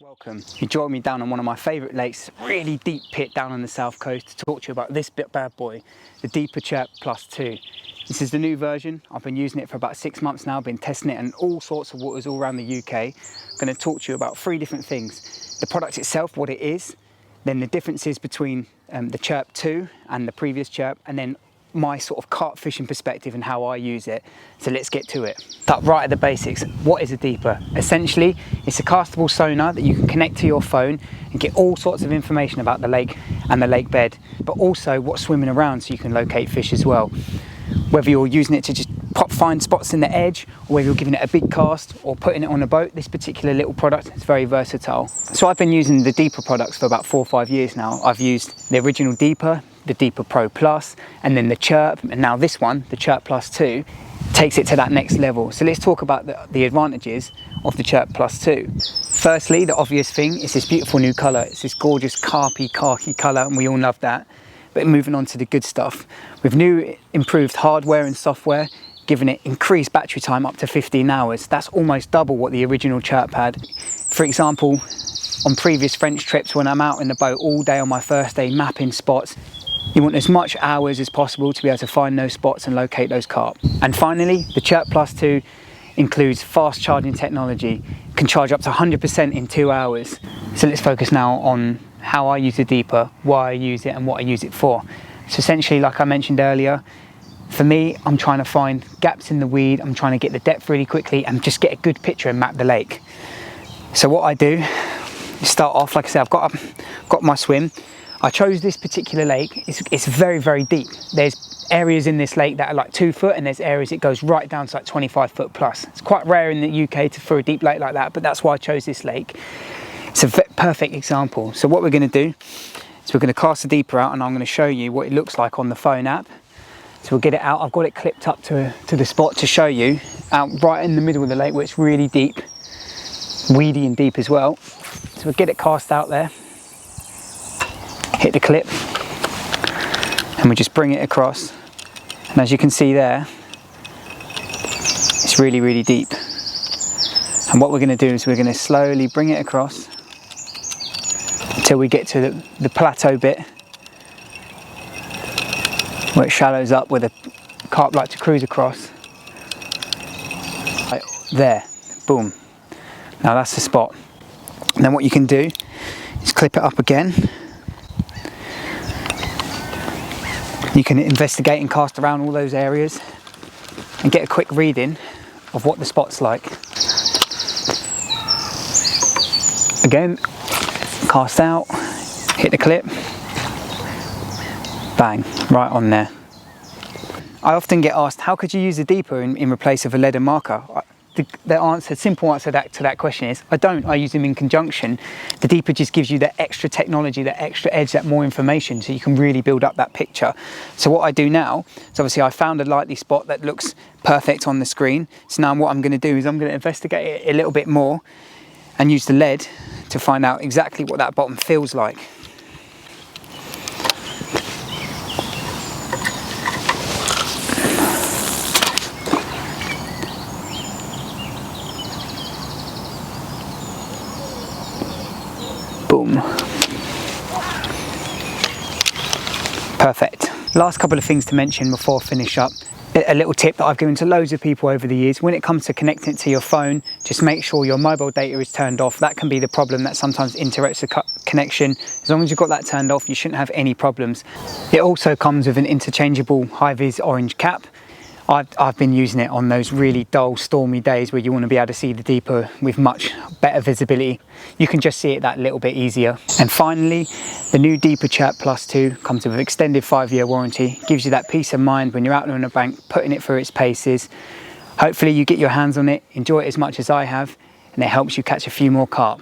Welcome. You joined me down on one of my favourite lakes, really deep pit down on the south coast, to talk to you about this bad boy, the Deeper CHIRP Plus 2. This is the new version. I've been using it for about 6 months now, been testing it in all sorts of waters all around the UK. I'm going to talk to you about 3 different things. The product itself, what it is, then the differences between the CHIRP 2 and the previous CHIRP, and then my sort of carp fishing perspective and how I use it. So let's get to it. Start right at the basics. What is a Deeper? Essentially, it's a castable sonar that you can connect to your phone and get all sorts of information about the lake and the lake bed, but also what's swimming around so you can locate fish as well. Whether you're using it to just find spots in the edge, or whether you're giving it a big cast or putting it on a boat, this particular little product is very versatile. So I've been using the Deeper products for about 4 or 5 years now. I've used the original Deeper, the Deeper Pro Plus, and then the CHIRP, and now this one, the CHIRP Plus 2, takes it to that next level. So let's talk about the advantages of the CHIRP Plus 2. Firstly, the obvious thing is this beautiful new colour. It's this gorgeous carpy, khaki colour, and we all love that. But moving on to the good stuff, with new improved hardware and software, giving it increased battery time up to 15 hours. That's almost double what the original CHIRP had. For example, on previous French trips, when I'm out in the boat all day on my first day mapping spots, you want as much hours as possible to be able to find those spots and locate those carp. And finally, the CHIRP Plus 2 includes fast charging technology. It can charge up to 100% in 2 hours. So let's focus now on how I use the Deeper, why I use it and what I use it for. So essentially, like I mentioned earlier, for me, I'm trying to find gaps in the weed, I'm trying to get the depth really quickly and just get a good picture and map the lake. So what I do is start off, like I said, I've got my swim. I chose this particular lake. It's very, very deep. There's areas in this lake that are like 2 foot, and there's areas it goes right down to like 25 foot plus. It's quite rare in the UK for a deep lake like that, but that's why I chose this lake. It's a perfect example. So what we're going to do is we're going to cast the Deeper out, and I'm going to show you what it looks like on the phone app. So we'll get it out. I've got it clipped up to the spot to show you, out right in the middle of the lake where it's really deep, weedy and deep as well. So we'll get it cast out there. Hit the clip and we just bring it across, and as you can see there, it's really, really deep. And what we're going to do is we're going to slowly bring it across until we get to the plateau bit where it shallows up, where the carp like to cruise across. Right there, boom. Now that's the spot. And then what you can do is clip it up again. You can investigate and cast around all those areas and get a quick reading of what the spot's like. Again, cast out, hit the clip, bang, right on there. I often get asked, how could you use a Deeper in place of a lead and marker? The simple answer to that question is, I don't. I use them in conjunction. The Deeper just gives you that extra technology, that extra edge, that more information, so you can really build up that picture. So what I do now is, obviously I found a likely spot that looks perfect on the screen. So now what I'm going to do is I'm going to investigate it a little bit more and use the lead to find out exactly what that bottom feels like. Boom. Perfect. Last couple of things to mention before I finish up. A little tip that I've given to loads of people over the years: when it comes to connecting it to your phone, just make sure your mobile data is turned off. That can be the problem that sometimes interrupts the connection. As long as you've got that turned off, you shouldn't have any problems. It also comes with an interchangeable high-vis orange cap. I've been using it on those really dull, stormy days where you want to be able to see the Deeper with much better visibility. You can just see it that little bit easier. And finally, the new Deeper CHIRP Plus 2 comes with an extended 5-year warranty. Gives you that peace of mind when you're out on a bank, putting it through its paces. Hopefully you get your hands on it, enjoy it as much as I have, and it helps you catch a few more carp.